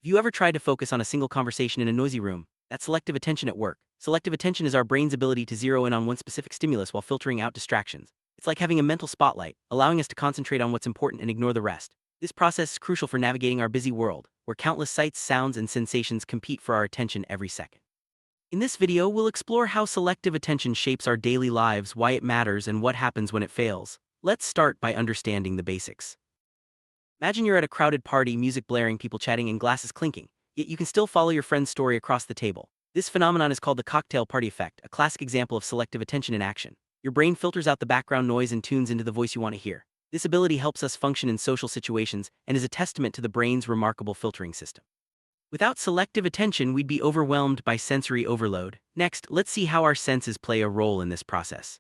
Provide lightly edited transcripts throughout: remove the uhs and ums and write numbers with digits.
you ever tried to focus on a single conversation in a noisy room? That's selective attention at work. Selective attention is our brain's ability to zero in on one specific stimulus while filtering out distractions. It's like having a mental spotlight, allowing us to concentrate on what's important and ignore the rest. This process is crucial for navigating our busy world, where countless sights, sounds, and sensations compete for our attention every second. In this video, we'll explore how selective attention shapes our daily lives, why it matters, and what happens when it fails. Let's start by understanding the basics. Imagine you're at a crowded party, music blaring, people chatting, and glasses clinking, yet you can still follow your friend's story across the table. This phenomenon is called the cocktail party effect, a classic example of selective attention in action. Your brain filters out the background noise and tunes into the voice you want to hear. This ability helps us function in social situations and is a testament to the brain's remarkable filtering system. Without selective attention, we'd be overwhelmed by sensory overload. Next, let's see how our senses play a role in this process.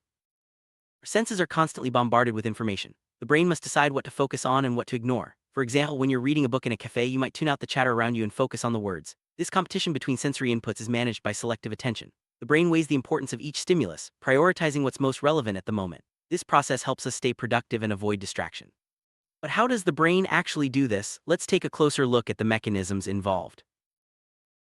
Our senses are constantly bombarded with information. The brain must decide what to focus on and what to ignore. For example, when you're reading a book in a cafe, you might tune out the chatter around you and focus on the words. This competition between sensory inputs is managed by selective attention. The brain weighs the importance of each stimulus, prioritizing what's most relevant at the moment. This process helps us stay productive and avoid distraction. But how does the brain actually do this? Let's take a closer look at the mechanisms involved.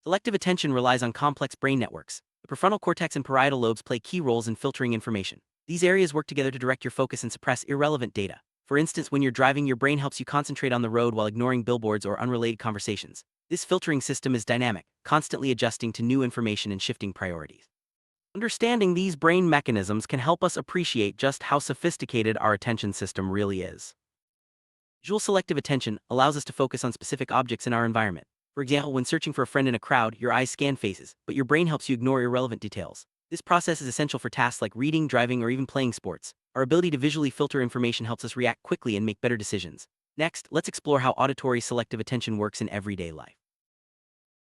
Selective attention relies on complex brain networks. The prefrontal cortex and parietal lobes play key roles in filtering information. These areas work together to direct your focus and suppress irrelevant data. For instance, when you're driving, your brain helps you concentrate on the road while ignoring billboards or unrelated conversations. This filtering system is dynamic, constantly adjusting to new information and shifting priorities. Understanding these brain mechanisms can help us appreciate just how sophisticated our attention system really is. Visual selective attention allows us to focus on specific objects in our environment. For example, when searching for a friend in a crowd, your eyes scan faces, but your brain helps you ignore irrelevant details. This process is essential for tasks like reading, driving, or even playing sports. Our ability to visually filter information helps us react quickly and make better decisions. Next, let's explore how auditory selective attention works in everyday life.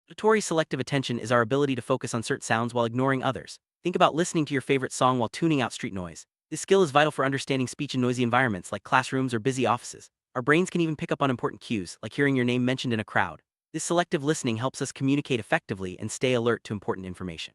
Auditory selective attention is our ability to focus on certain sounds while ignoring others. Think about listening to your favorite song while tuning out street noise. This skill is vital for understanding speech in noisy environments like classrooms or busy offices. Our brains can even pick up on important cues, like hearing your name mentioned in a crowd. This selective listening helps us communicate effectively and stay alert to important information.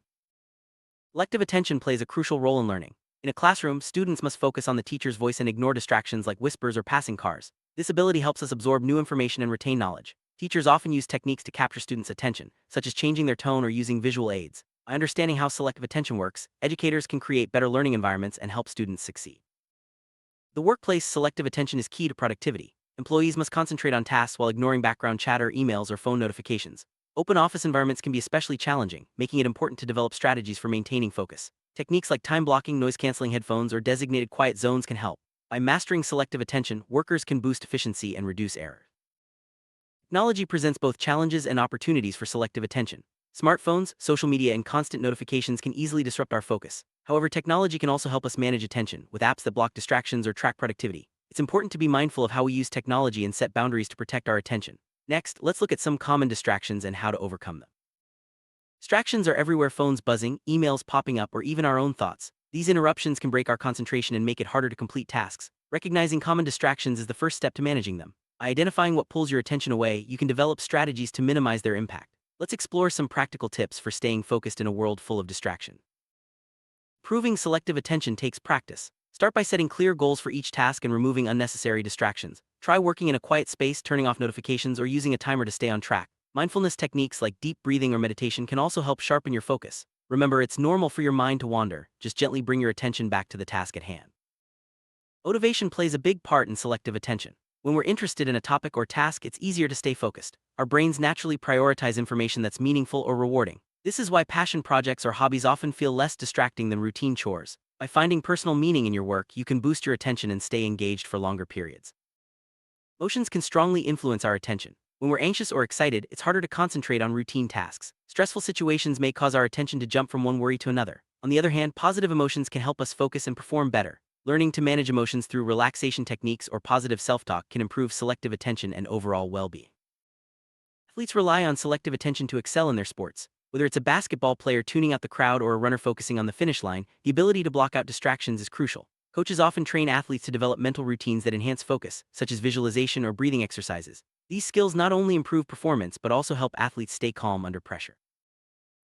Selective attention plays a crucial role in learning. In a classroom, students must focus on the teacher's voice and ignore distractions like whispers or passing cars. This ability helps us absorb new information and retain knowledge. Teachers often use techniques to capture students' attention, such as changing their tone or using visual aids. By understanding how selective attention works, educators can create better learning environments and help students succeed. The workplace, selective attention is key to productivity. Employees must concentrate on tasks while ignoring background chatter, emails, or phone notifications. Open office environments can be especially challenging, making it important to develop strategies for maintaining focus. Techniques like time blocking, noise-canceling headphones, or designated quiet zones can help. By mastering selective attention, workers can boost efficiency and reduce error. Technology presents both challenges and opportunities for selective attention. Smartphones, social media, and constant notifications can easily disrupt our focus. However, technology can also help us manage attention, with apps that block distractions or track productivity. It's important to be mindful of how we use technology and set boundaries to protect our attention. Next, let's look at some common distractions and how to overcome them. Distractions are everywhere: phones buzzing, emails popping up, or even our own thoughts. These interruptions can break our concentration and make it harder to complete tasks. Recognizing common distractions is the first step to managing them. By identifying what pulls your attention away, you can develop strategies to minimize their impact. Let's explore some practical tips for staying focused in a world full of distraction. Improving selective attention takes practice. Start by setting clear goals for each task and removing unnecessary distractions. Try working in a quiet space, turning off notifications, or using a timer to stay on track. Mindfulness techniques like deep breathing or meditation can also help sharpen your focus. Remember, it's normal for your mind to wander. Just gently bring your attention back to the task at hand. Motivation plays a big part in selective attention. When we're interested in a topic or task, it's easier to stay focused. Our brains naturally prioritize information that's meaningful or rewarding. This is why passion projects or hobbies often feel less distracting than routine chores. By finding personal meaning in your work, you can boost your attention and stay engaged for longer periods. Emotions can strongly influence our attention. When we're anxious or excited, it's harder to concentrate on routine tasks. Stressful situations may cause our attention to jump from one worry to another. On the other hand, positive emotions can help us focus and perform better. Learning to manage emotions through relaxation techniques or positive self-talk can improve selective attention and overall well-being. Athletes rely on selective attention to excel in their sports. Whether it's a basketball player tuning out the crowd or a runner focusing on the finish line, the ability to block out distractions is crucial. Coaches often train athletes to develop mental routines that enhance focus, such as visualization or breathing exercises. These skills not only improve performance but also help athletes stay calm under pressure.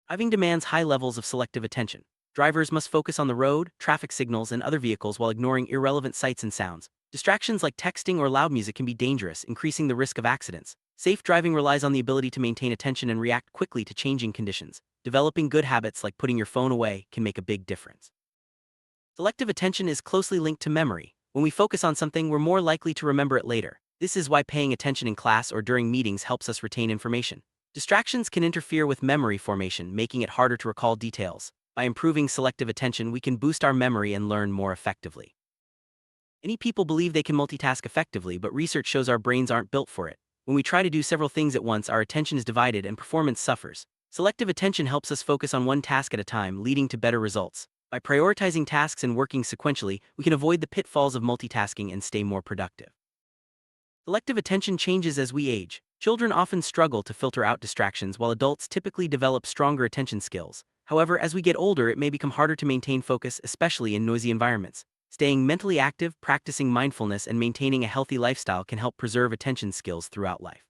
Driving demands high levels of selective attention. Drivers must focus on the road, traffic signals, and other vehicles while ignoring irrelevant sights and sounds. Distractions like texting or loud music can be dangerous, increasing the risk of accidents. Safe driving relies on the ability to maintain attention and react quickly to changing conditions. Developing good habits like putting your phone away can make a big difference. Selective attention is closely linked to memory. When we focus on something, we're more likely to remember it later. This is why paying attention in class or during meetings helps us retain information. Distractions can interfere with memory formation, making it harder to recall details. By improving selective attention, we can boost our memory and learn more effectively. Many people believe they can multitask effectively, but research shows our brains aren't built for it. When we try to do several things at once, our attention is divided and performance suffers. Selective attention helps us focus on one task at a time, leading to better results. By prioritizing tasks and working sequentially, we can avoid the pitfalls of multitasking and stay more productive. Selective attention changes as we age. Children often struggle to filter out distractions, while adults typically develop stronger attention skills. However, as we get older, it may become harder to maintain focus, especially in noisy environments. Staying mentally active, practicing mindfulness, and maintaining a healthy lifestyle can help preserve attention skills throughout life.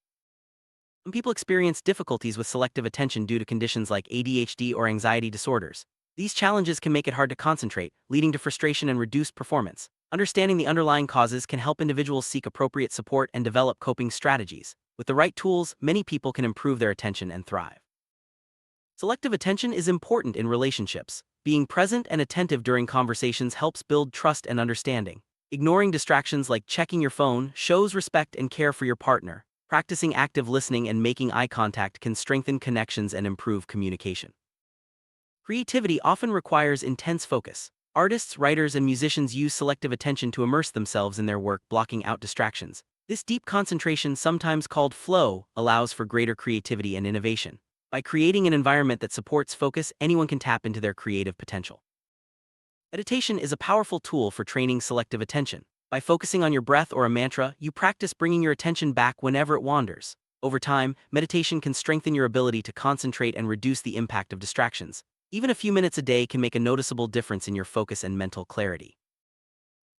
Some people experience difficulties with selective attention due to conditions like ADHD or anxiety disorders. These challenges can make it hard to concentrate, leading to frustration and reduced performance. Understanding the underlying causes can help individuals seek appropriate support and develop coping strategies. With the right tools, many people can improve their attention and thrive. Selective attention is important in relationships. Being present and attentive during conversations helps build trust and understanding. Ignoring distractions like checking your phone shows respect and care for your partner. Practicing active listening and making eye contact can strengthen connections and improve communication. Creativity often requires intense focus. Artists, writers, and musicians use selective attention to immerse themselves in their work, blocking out distractions. This deep concentration, sometimes called flow, allows for greater creativity and innovation. By creating an environment that supports focus, anyone can tap into their creative potential. Meditation is a powerful tool for training selective attention. By focusing on your breath or a mantra, you practice bringing your attention back whenever it wanders. Over time, meditation can strengthen your ability to concentrate and reduce the impact of distractions. Even a few minutes a day can make a noticeable difference in your focus and mental clarity.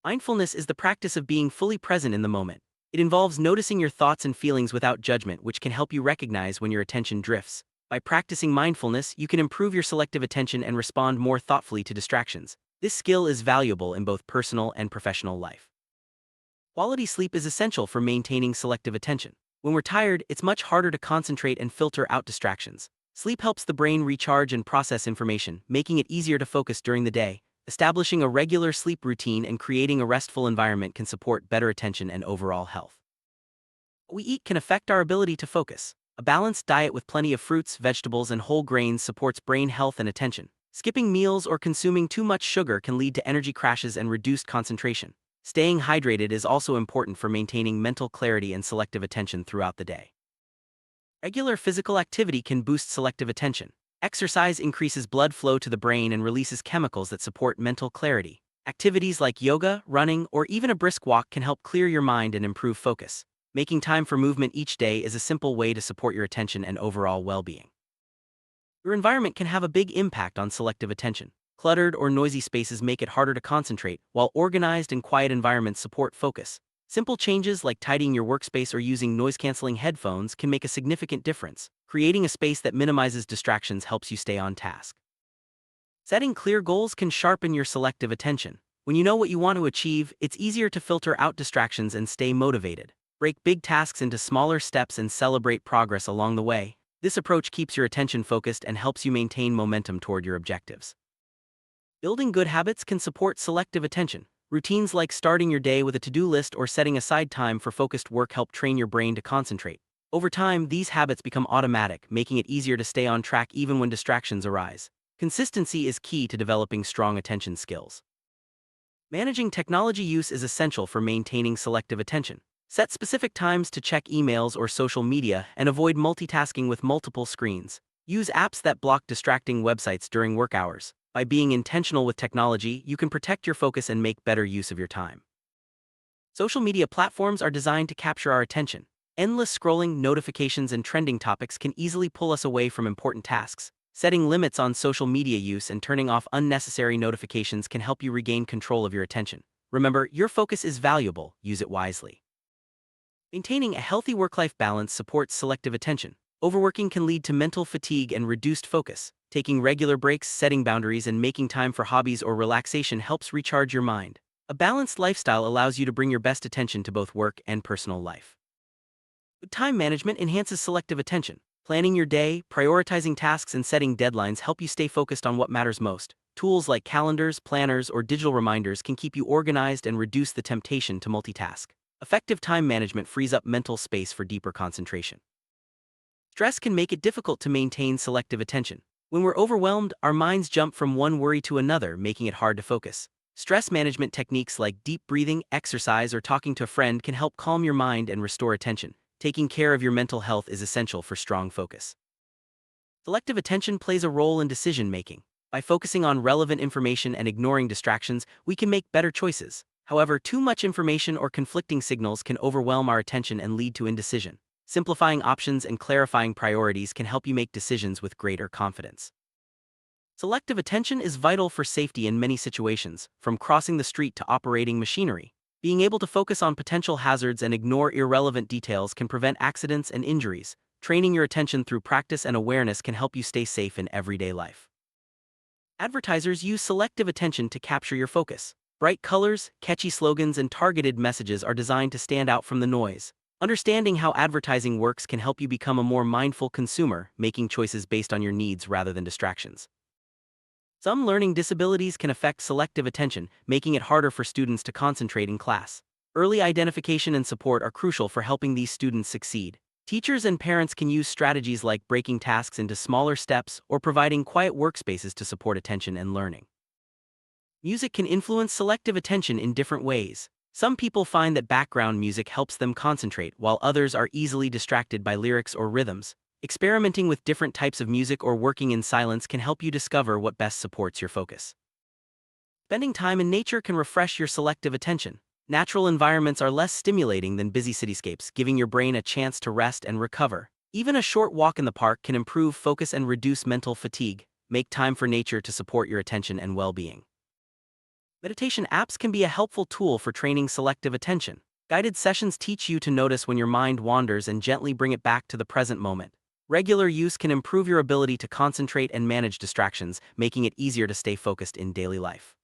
Mindfulness is the practice of being fully present in the moment. It involves noticing your thoughts and feelings without judgment, which can help you recognize when your attention drifts. By practicing mindfulness, you can improve your selective attention and respond more thoughtfully to distractions. This skill is valuable in both personal and professional life. Quality sleep is essential for maintaining selective attention. When we're tired, it's much harder to concentrate and filter out distractions. Sleep helps the brain recharge and process information, making it easier to focus during the day. Establishing a regular sleep routine and creating a restful environment can support better attention and overall health. What we eat can affect our ability to focus. A balanced diet with plenty of fruits, vegetables, and whole grains supports brain health and attention. Skipping meals or consuming too much sugar can lead to energy crashes and reduced concentration. Staying hydrated is also important for maintaining mental clarity and selective attention throughout the day. Regular physical activity can boost selective attention. Exercise increases blood flow to the brain and releases chemicals that support mental clarity. Activities like yoga, running, or even a brisk walk can help clear your mind and improve focus. Making time for movement each day is a simple way to support your attention and overall well-being. Your environment can have a big impact on selective attention. Cluttered or noisy spaces make it harder to concentrate, while organized and quiet environments support focus. Simple changes like tidying your workspace or using noise-canceling headphones can make a significant difference. Creating a space that minimizes distractions helps you stay on task. Setting clear goals can sharpen your selective attention. When you know what you want to achieve, it's easier to filter out distractions and stay motivated. Break big tasks into smaller steps and celebrate progress along the way. This approach keeps your attention focused and helps you maintain momentum toward your objectives. Building good habits can support selective attention. Routines like starting your day with a to-do list or setting aside time for focused work help train your brain to concentrate. Over time, these habits become automatic, making it easier to stay on track even when distractions arise. Consistency is key to developing strong attention skills. Managing technology use is essential for maintaining selective attention. Set specific times to check emails or social media and avoid multitasking with multiple screens. Use apps that block distracting websites during work hours. By being intentional with technology, you can protect your focus and make better use of your time. Social media platforms are designed to capture our attention. Endless scrolling, notifications, and trending topics can easily pull us away from important tasks. Setting limits on social media use and turning off unnecessary notifications can help you regain control of your attention. Remember, your focus is valuable, use it wisely. Maintaining a healthy work-life balance supports selective attention. Overworking can lead to mental fatigue and reduced focus. Taking regular breaks, setting boundaries, and making time for hobbies or relaxation helps recharge your mind. A balanced lifestyle allows you to bring your best attention to both work and personal life. Time management enhances selective attention. Planning your day, prioritizing tasks, and setting deadlines help you stay focused on what matters most. Tools like calendars, planners, or digital reminders can keep you organized and reduce the temptation to multitask. Effective time management frees up mental space for deeper concentration. Stress can make it difficult to maintain selective attention. When we're overwhelmed, our minds jump from one worry to another, making it hard to focus. Stress management techniques like deep breathing, exercise, or talking to a friend can help calm your mind and restore attention. Taking care of your mental health is essential for strong focus. Selective attention plays a role in decision making. By focusing on relevant information and ignoring distractions, we can make better choices. However, too much information or conflicting signals can overwhelm our attention and lead to indecision. Simplifying options and clarifying priorities can help you make decisions with greater confidence. Selective attention is vital for safety in many situations, from crossing the street to operating machinery. Being able to focus on potential hazards and ignore irrelevant details can prevent accidents and injuries. Training your attention through practice and awareness can help you stay safe in everyday life. Advertisers use selective attention to capture your focus. Bright colors, catchy slogans, and targeted messages are designed to stand out from the noise. Understanding how advertising works can help you become a more mindful consumer, making choices based on your needs rather than distractions. Some learning disabilities can affect selective attention, making it harder for students to concentrate in class. Early identification and support are crucial for helping these students succeed. Teachers and parents can use strategies like breaking tasks into smaller steps or providing quiet workspaces to support attention and learning. Music can influence selective attention in different ways. Some people find that background music helps them concentrate, while others are easily distracted by lyrics or rhythms. Experimenting with different types of music or working in silence can help you discover what best supports your focus. Spending time in nature can refresh your selective attention. Natural environments are less stimulating than busy cityscapes, giving your brain a chance to rest and recover. Even a short walk in the park can improve focus and reduce mental fatigue. Make time for nature to support your attention and well-being. Meditation apps can be a helpful tool for training selective attention. Guided sessions teach you to notice when your mind wanders and gently bring it back to the present moment. Regular use can improve your ability to concentrate and manage distractions, making it easier to stay focused in daily life.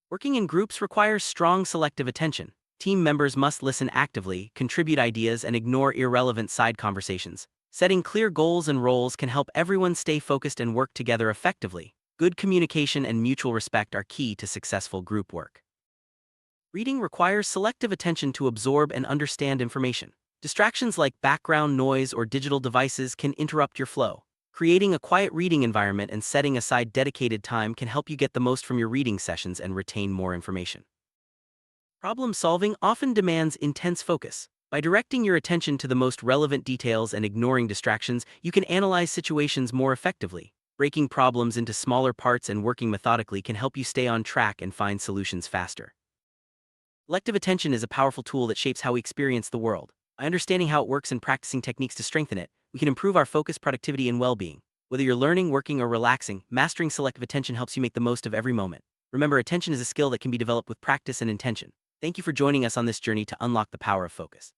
Working in groups requires strong selective attention. Team members must listen actively, contribute ideas, and ignore irrelevant side conversations. Setting clear goals and roles can help everyone stay focused and work together effectively. Good communication and mutual respect are key to successful group work. Reading requires selective attention to absorb and understand information. Distractions like background noise or digital devices can interrupt your flow. Creating a quiet reading environment and setting aside dedicated time can help you get the most from your reading sessions and retain more information. Problem solving often demands intense focus. By directing your attention to the most relevant details and ignoring distractions, you can analyze situations more effectively. Breaking problems into smaller parts and working methodically can help you stay on track and find solutions faster. Selective attention is a powerful tool that shapes how we experience the world. By understanding how it works and practicing techniques to strengthen it, we can improve our focus, productivity, and well-being. Whether you're learning, working, or relaxing, mastering selective attention helps you make the most of every moment. Remember, attention is a skill that can be developed with practice and intention. Thank you for joining us on this journey to unlock the power of focus.